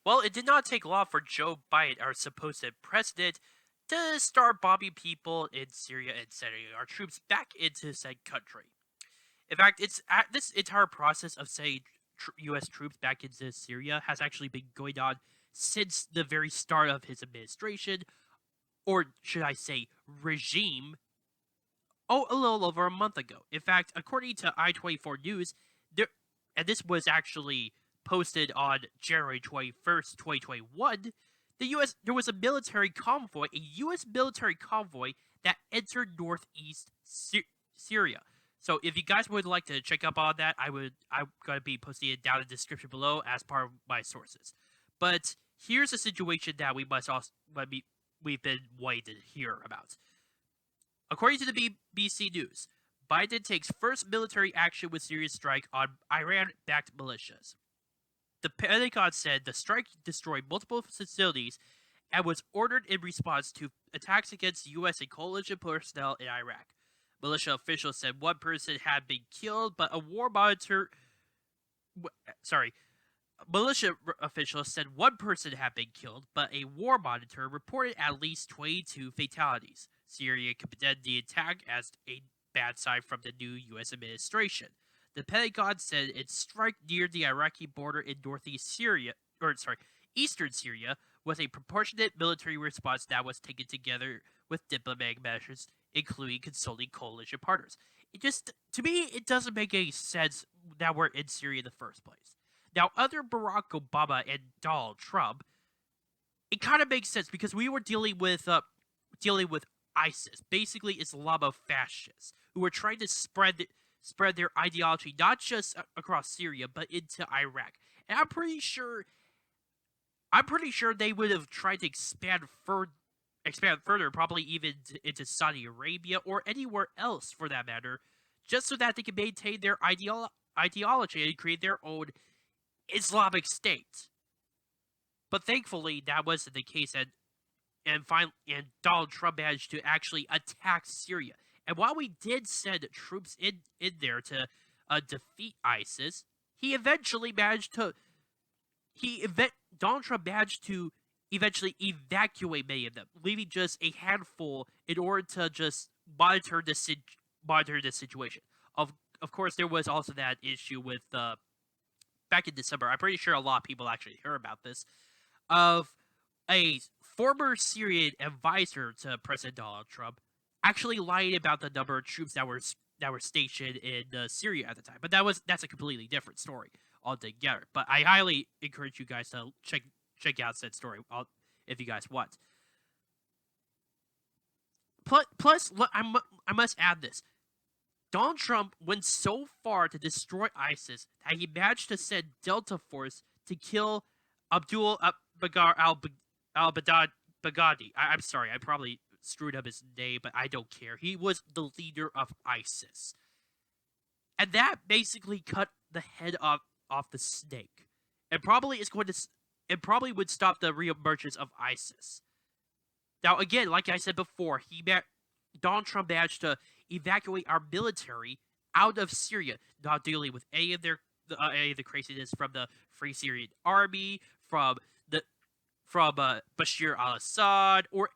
Well, it did not take long for Joe Biden, our supposed president, to start bombing people in Syria and sending our troops back into said country. In fact, this entire process of sending U.S. troops back into Syria has actually been going on since the very start of his administration, or should I say, regime. Oh, a little over a month ago. In fact, according to I-24 News, there, and this was actually posted on January 21st, 2021, there was a military convoy, a U.S. military convoy that entered northeast Syria. So if you guys would like to check up on that, I'm gonna be posting it down in the description below as part of my sources. But here's a situation that we've been waiting to hear about. According to the BBC News, Biden takes first military action with Syria's strike on Iran-backed militias. The Pentagon said the strike destroyed multiple facilities and was ordered in response to attacks against U.S. and coalition personnel in Iraq. Militia officials said one person had been killed, but a war monitor. Sorry. Militia officials said one person had been killed, but a war monitor reported at least 22 fatalities. Syria condemned the attack as a bad sign from the new U.S. administration. The Pentagon said its strike near the Iraqi border in eastern Syria, was a proportionate military response that was taken together with diplomatic measures, including consulting coalition partners. To me, it doesn't make any sense that we're in Syria in the first place. Now, other Barack Obama and Donald Trump, it kind of makes sense because we were dealing with ISIS, basically Islamofascists, who were trying to spread their ideology not just across Syria but into Iraq. And I'm pretty sure they would have tried to expand further, probably even into Saudi Arabia or anywhere else for that matter, just so that they can maintain their ideology and create their own Islamic State. But thankfully, that wasn't the case, and Donald Trump managed to actually attack Syria. And while we did send troops in there to defeat ISIS, Donald Trump managed to eventually evacuate many of them, leaving just a handful in order to just monitor the situation. Of course, there was also that issue with back in December. I'm pretty sure a lot of people actually heard about this, of a former Syrian advisor to President Donald Trump actually lied about the number of troops that were stationed in Syria at the time. But that's a completely different story altogether. But I highly encourage you guys to check out that story if you guys want. Plus, I must add this. Donald Trump went so far to destroy ISIS that he managed to send Delta Force to kill Abdul Bagar al-Baghdadi. I'm sorry, I probably screwed up his name, but I don't care. He was the leader of ISIS. And that basically cut the head off the snake. It probably would stop the reemergence of ISIS. Now, again, like I said before, Donald Trump managed to evacuate our military out of Syria, not dealing with any of the craziness from the Free Syrian Army, from Bashir al-Assad, or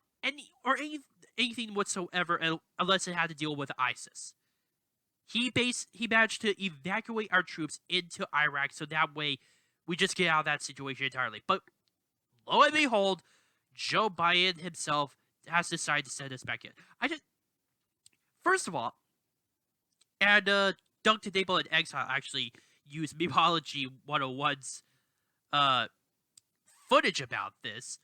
anything whatsoever, unless it had to deal with ISIS. He managed to evacuate our troops into Iraq, so that way we just get out of that situation entirely. But lo and behold, Joe Biden himself has decided to send us back in. First of all, and Dunk to Table and Exile actually used Memology 101's footage about this.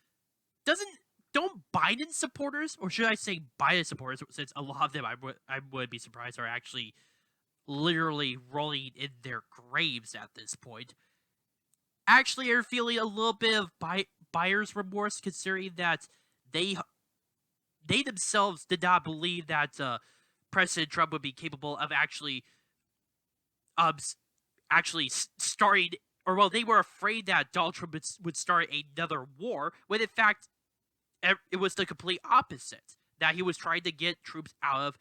Don't Biden supporters, or should I say Biden supporters, since a lot of them I would be surprised are actually literally rolling in their graves at this point, actually are feeling a little bit of buyer's remorse, considering that they themselves did not believe that President Trump would be capable of actually starting, or well, they were afraid that Donald Trump would start another war, when in fact it was the complete opposite. That he was trying to get troops out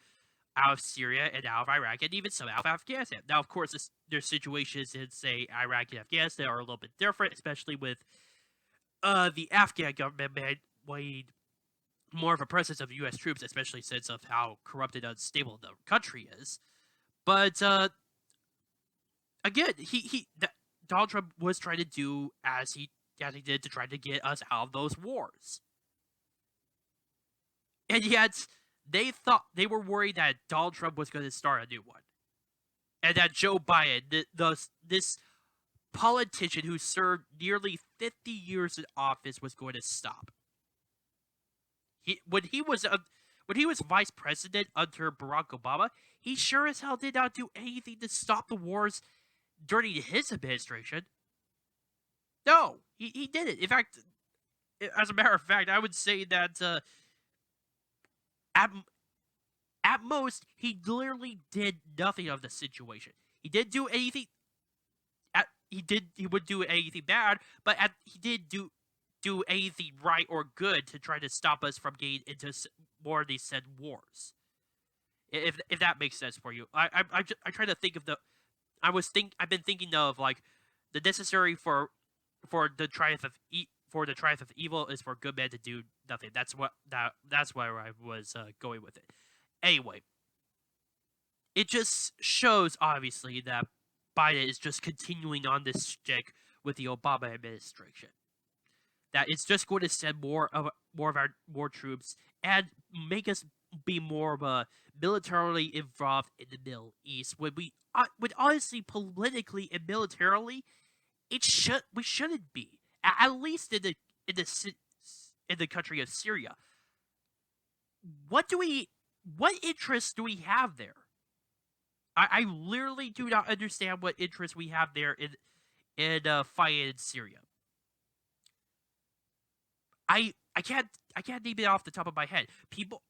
of Syria and out of Iraq and even some out of Afghanistan. Now, of course, there's situations in, say, Iraq and Afghanistan are a little bit different, especially with the Afghan government made more of a presence of U.S. troops, especially since of how corrupted and unstable the country is. But again, Donald Trump was trying to do as he did to try to get us out of those wars, and yet they were worried that Donald Trump was going to start a new one, and that Joe Biden, this politician who served nearly 50 years in office, was going to stop. When he was vice president under Barack Obama, he sure as hell did not do anything to stop the wars during his administration. No, he didn't. In fact, as a matter of fact, I would say that at at most he literally did nothing of the situation. He didn't do anything. He would do anything bad, but he did do anything right or good to try to stop us from getting into more of these said wars. If that makes sense for you, I try to think of the. I've been thinking of like the necessary for the triumph of evil is for good men to do nothing. That's where I was going with it. Anyway, it just shows obviously that Biden is just continuing on this stick with the Obama administration. That it's just going to send more troops and make us be more of a militarily involved in the Middle East. When honestly, politically and militarily, we shouldn't be. At least in the country of Syria. What interest do we have there? I literally do not understand what interest we have there in fighting in Syria. I can't name it off the top of my head.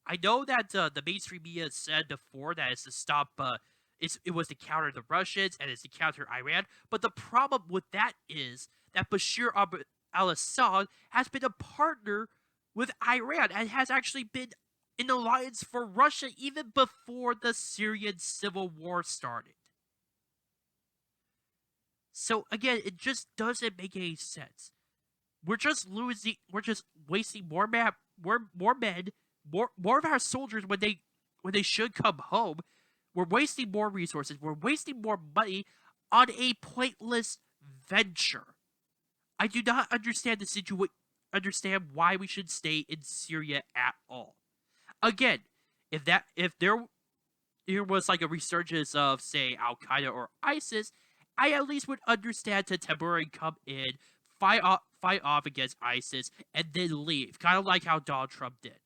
I know that the mainstream media said before that it's to stop. It was to counter the Russians and it's to counter Iran. But the problem with that is that Bashar al-Assad has been a partner with Iran and has actually been in alliance for Russia even before the Syrian civil war started. So again, it just doesn't make any sense. We're just wasting more men, more of our soldiers when they should come home. We're wasting more resources. We're wasting more money on a pointless venture. I do not understand the situation. Understand why we should stay in Syria at all. Again, if there was like a resurgence of say Al Qaeda or ISIS, I at least would understand to temporarily come in, fight off against ISIS, and then leave, kind of like how Donald Trump did.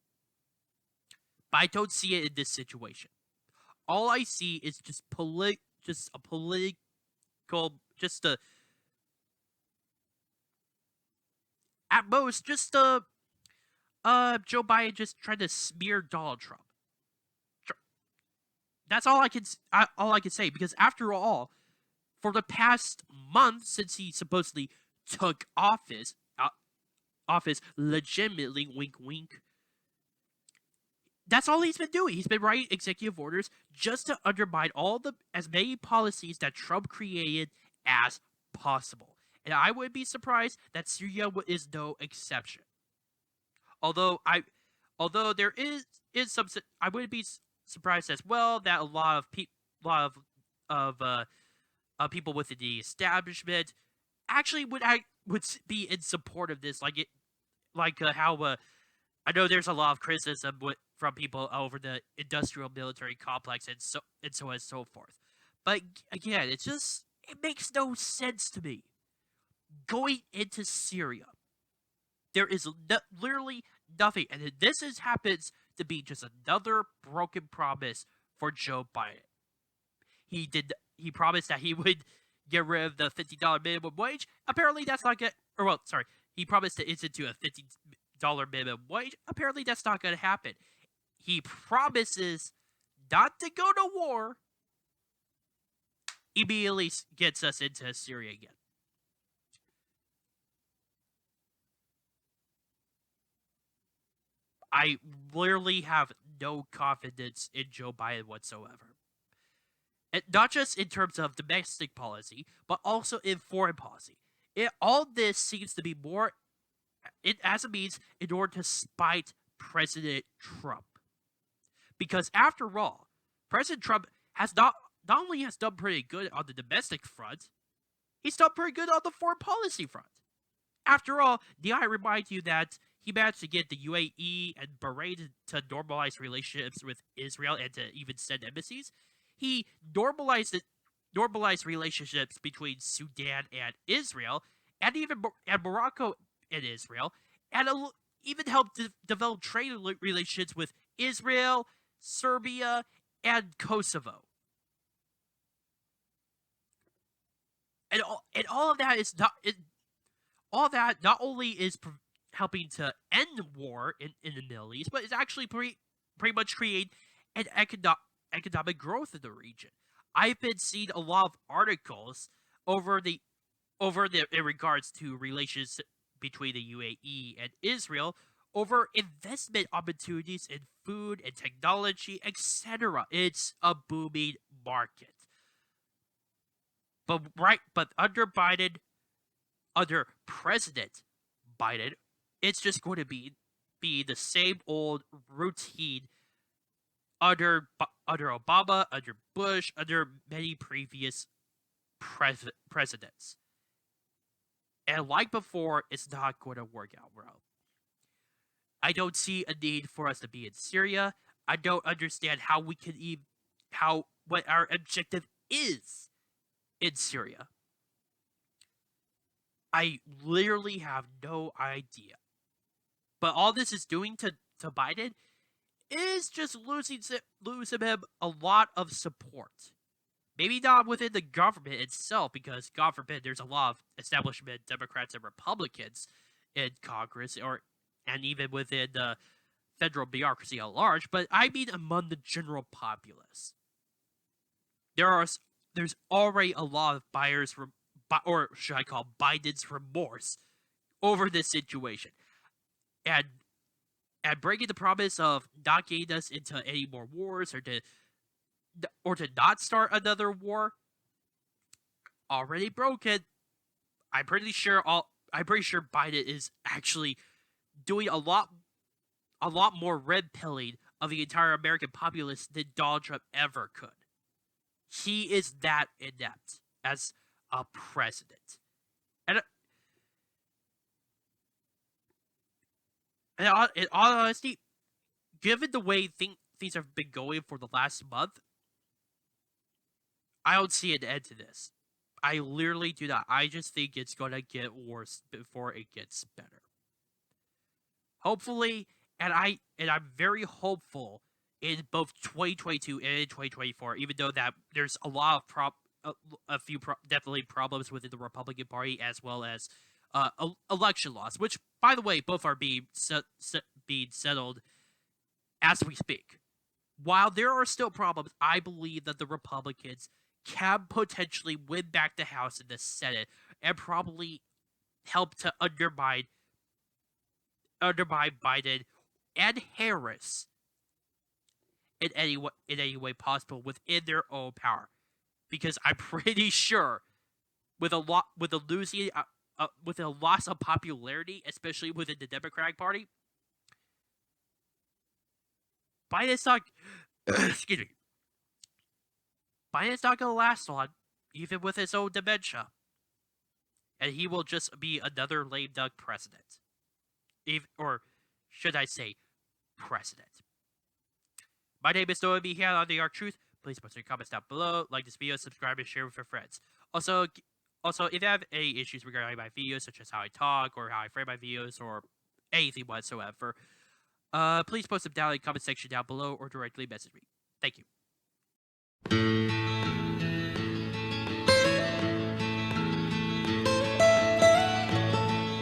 But I don't see it in this situation. All I see is just a political, at most, Joe Biden just trying to smear Donald Trump. That's all I can say, because after all, for the past month since he supposedly took office legitimately, wink wink, that's all he's been doing. He's been writing executive orders just to undermine as many policies that Trump created as possible. And I wouldn't be surprised that Syria is no exception. Although there is some, I wouldn't be surprised as well that a lot of people within the establishment actually would be in support of this, how I know there's a lot of criticism from people over the industrial military complex and so on and so forth. But again, it makes no sense to me. Going into Syria, there is literally nothing, and this happens to be just another broken promise for Joe Biden. He promised that he would get rid of the $50 minimum wage. Apparently, that's not good. He promised to institute a $50 minimum wage. Apparently, that's not going to happen. He promises not to go to war. Immediately gets us into Syria again. I literally have no confidence in Joe Biden whatsoever. And not just in terms of domestic policy, but also in foreign policy. All this seems to be more as a means in order to spite President Trump. Because after all, President Trump has not only has done pretty good on the domestic front, he's done pretty good on the foreign policy front. After all, did I remind you that he managed to get the UAE and Bahrain to normalize relationships with Israel and to even send embassies? He normalized relationships between Sudan and Israel, and even and Morocco and Israel, and even helped develop trade relations with Israel, Serbia, and Kosovo. And all of that is not all that not only is helping to end war in the Middle East, but it's actually pretty much create an economic growth in the region. I've been seeing a lot of articles over the in regards to relations between the UAE and Israel over investment opportunities in food and technology, etc. It's a booming market. But under Biden, under President Biden, it's just going to be the same old routine under Obama, under Bush, under many previous presidents. And like before, it's not going to work out well. I don't see a need for us to be in Syria. I don't understand how we can what our objective is in Syria. I literally have no idea. But all this is doing to Biden is just losing him a lot of support. Maybe not within the government itself, because God forbid there's a lot of establishment Democrats and Republicans in Congress and even within the federal bureaucracy at large, but I mean among the general populace. There's already a lot of or should I call Biden's remorse over this situation. And breaking the promise of not getting us into any more wars or to not start another war already broken. I'm pretty sure Biden is actually doing a lot more red pilling of the entire American populace than Donald Trump ever could. He is that inept as a president. And in all honesty, given the way things have been going for the last month, I don't see an end to this. I literally do not. I just think it's going to get worse before it gets better. Hopefully, and I'm very hopeful in both 2022 and 2024, even though that there's a lot of definitely problems within the Republican Party, as well as election laws, which, by the way, both are being settled as we speak. While there are still problems, I believe that the Republicans can potentially win back the House and the Senate, and probably help to undermine Biden and Harris in any way possible within their own power. Because I'm pretty sure with a loss of popularity, especially within the Democratic Party, Biden's not excuse me. Biden's not gonna last long, even with his own dementia. And he will just be another lame duck president. Or should I say, president. My name is Noah B. here on The Arc Truth. Please post your comments down below, like this video, subscribe, and share with your friends. Also, if you have any issues regarding my videos, such as how I talk, or how I frame my videos, or anything whatsoever, please post them down in the comment section down below, or directly message me. Thank you.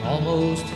Almost